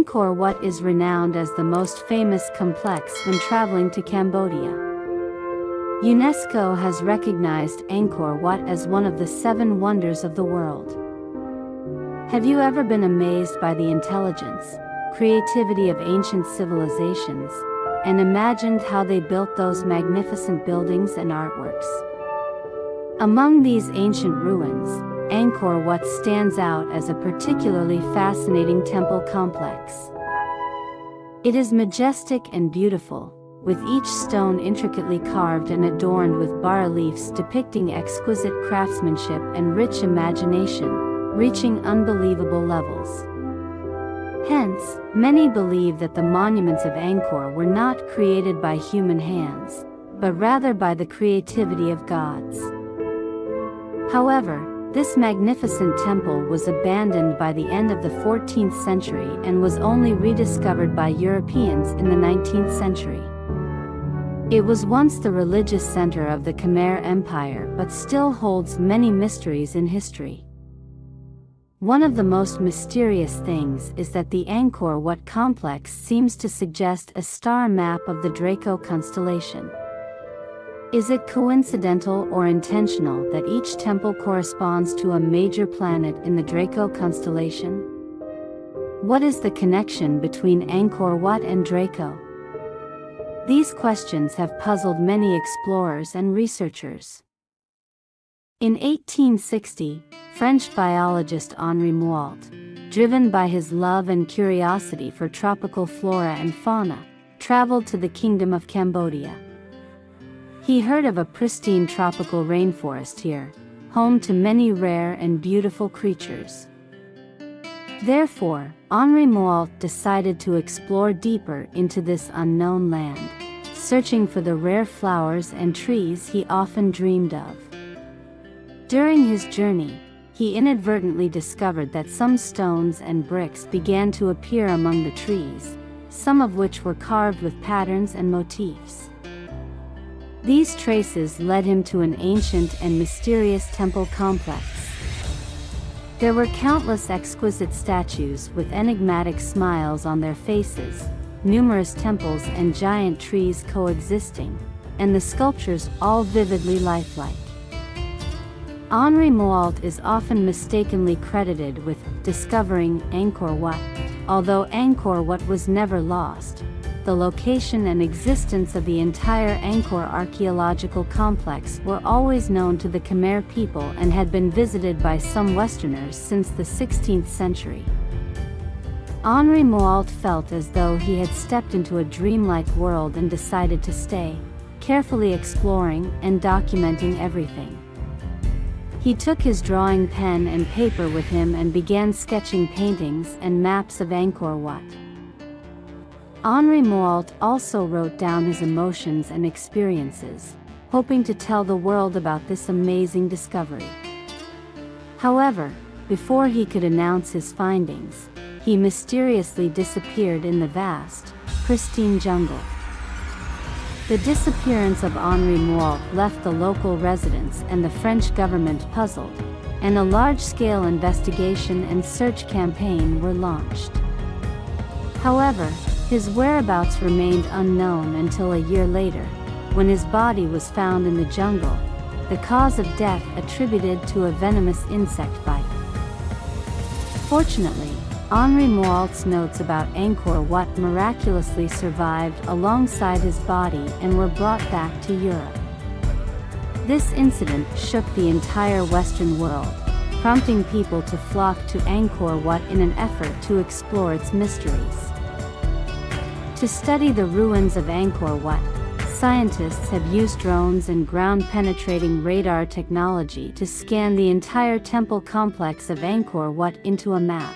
Angkor Wat is renowned as the most famous complex when traveling to Cambodia. UNESCO has recognized Angkor Wat as one of the 7 wonders of the world. Have you ever been amazed by the intelligence, creativity of ancient civilizations, and imagined how they built those magnificent buildings and artworks? Among these ancient ruins, Angkor Wat stands out as a particularly fascinating temple complex. It is majestic and beautiful, with each stone intricately carved and adorned with bas-reliefs depicting exquisite craftsmanship and rich imagination, reaching unbelievable levels. Hence, many believe that the monuments of Angkor were not created by human hands, but rather by the creativity of gods. However, this magnificent temple was abandoned by the end of the 14th century and was only rediscovered by Europeans in the 19th century. It was once the religious center of the Khmer Empire but still holds many mysteries in history. One of the most mysterious things is that the Angkor Wat complex seems to suggest a star map of the Draco constellation. Is it coincidental or intentional that each temple corresponds to a major planet in the Draco constellation? What is the connection between Angkor Wat and Draco? These questions have puzzled many explorers and researchers. In 1860, French biologist Henri Moult, driven by his love and curiosity for tropical flora and fauna, traveled to the Kingdom of Cambodia. He heard of a pristine tropical rainforest here, home to many rare and beautiful creatures. Therefore, Henri Moult decided to explore deeper into this unknown land, searching for the rare flowers and trees he often dreamed of. During his journey, he inadvertently discovered that some stones and bricks began to appear among the trees, some of which were carved with patterns and motifs. These traces led him to an ancient and mysterious temple complex. There were countless exquisite statues with enigmatic smiles on their faces, numerous temples and giant trees coexisting, and the sculptures all vividly lifelike. Henri Moult is often mistakenly credited with discovering Angkor Wat, although Angkor Wat was never lost. The location and existence of the entire Angkor archaeological complex were always known to the Khmer people and had been visited by some Westerners since the 16th century. Henri Moult felt as though he had stepped into a dreamlike world and decided to stay, carefully exploring and documenting everything. He took his drawing pen and paper with him and began sketching paintings and maps of Angkor Wat. Henri Moult also wrote down his emotions and experiences, hoping to tell the world about this amazing discovery. However, before he could announce his findings, he mysteriously disappeared in the vast, pristine jungle. The disappearance of Henri Moult left the local residents and the French government puzzled, and a large-scale investigation and search campaign were launched. However, his whereabouts remained unknown until a year later, when his body was found in the jungle, the cause of death attributed to a venomous insect bite. Fortunately, Henri Moult's notes about Angkor Wat miraculously survived alongside his body and were brought back to Europe. This incident shook the entire Western world, prompting people to flock to Angkor Wat in an effort to explore its mysteries. To study the ruins of Angkor Wat, scientists have used drones and ground-penetrating radar technology to scan the entire temple complex of Angkor Wat into a map.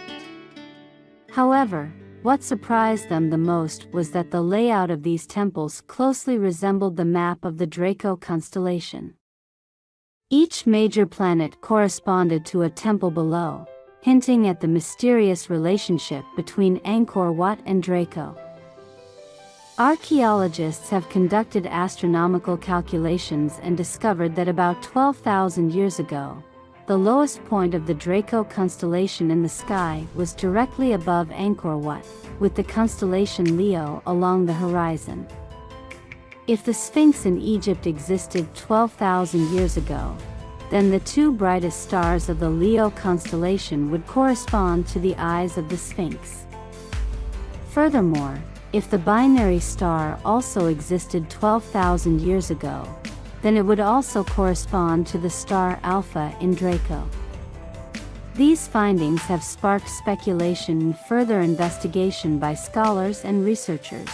However, what surprised them the most was that the layout of these temples closely resembled the map of the Draco constellation. Each major planet corresponded to a temple below, hinting at the mysterious relationship between Angkor Wat and Draco. Archaeologists have conducted astronomical calculations and discovered that about 12,000 years ago, the lowest point of the Draco constellation in the sky was directly above Angkor Wat, with the constellation Leo along the horizon. If the Sphinx in Egypt existed 12,000 years ago, then the two brightest stars of the Leo constellation would correspond to the eyes of the Sphinx. Furthermore, if the binary star also existed 12,000 years ago, then it would also correspond to the star Alpha in Draco. These findings have sparked speculation and further investigation by scholars and researchers.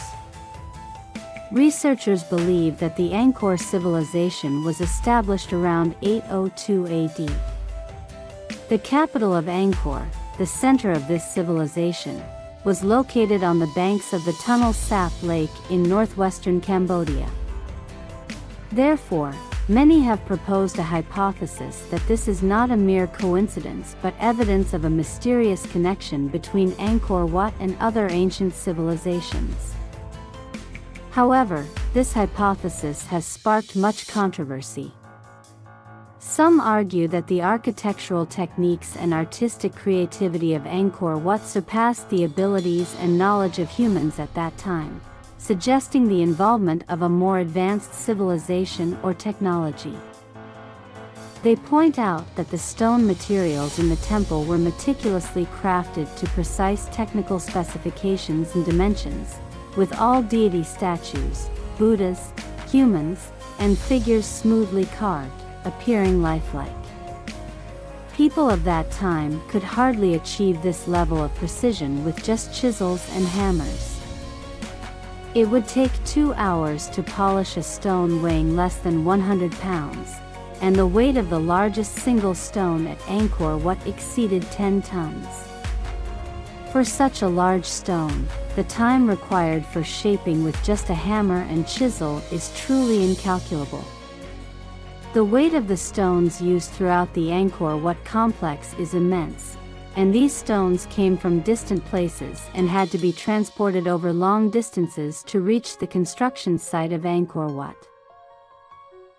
Researchers believe that the Angkor civilization was established around 802 AD. The capital of Angkor, the center of this civilization, was located on the banks of the Tunnel Sap Lake in northwestern Cambodia. Therefore, many have proposed a hypothesis that this is not a mere coincidence but evidence of a mysterious connection between Angkor Wat and other ancient civilizations. However, this hypothesis has sparked much controversy. Some argue that the architectural techniques and artistic creativity of Angkor Wat surpassed the abilities and knowledge of humans at that time, suggesting the involvement of a more advanced civilization or technology. They point out that the stone materials in the temple were meticulously crafted to precise technical specifications and dimensions, with all deity statues, Buddhas, humans, and figures smoothly carved, appearing lifelike. People of that time could hardly achieve this level of precision with just chisels and hammers. It would take 2 hours to polish a stone weighing less than 100 pounds, and the weight of the largest single stone at Angkor Wat exceeded 10 tons. For such a large stone, the time required for shaping with just a hammer and chisel is truly incalculable. The weight of the stones used throughout the Angkor Wat complex is immense, and these stones came from distant places and had to be transported over long distances to reach the construction site of Angkor Wat.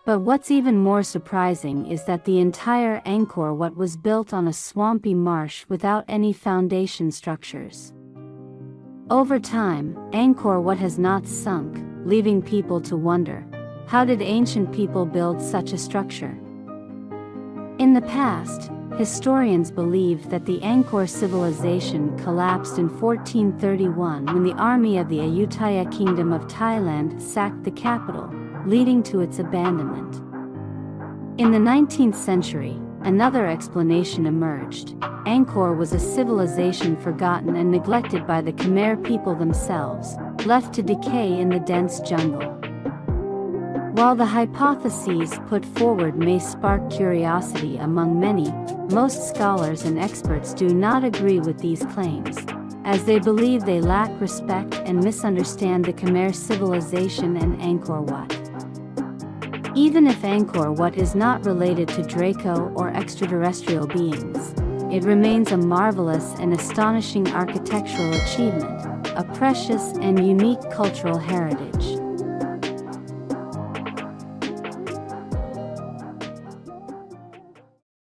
But what's even more surprising is that the entire Angkor Wat was built on a swampy marsh without any foundation structures. Over time, Angkor Wat has not sunk, leaving people to wonder, how did ancient people build such a structure? In the past, historians believed that the Angkor civilization collapsed in 1431 when the army of the Ayutthaya Kingdom of Thailand sacked the capital, leading to its abandonment. In the 19th century, another explanation emerged. Angkor was a civilization forgotten and neglected by the Khmer people themselves, left to decay in the dense jungle. While the hypotheses put forward may spark curiosity among many, most scholars and experts do not agree with these claims, as they believe they lack respect and misunderstand the Khmer civilization and Angkor Wat. Even if Angkor Wat is not related to Draco or extraterrestrial beings, it remains a marvelous and astonishing architectural achievement, a precious and unique cultural heritage.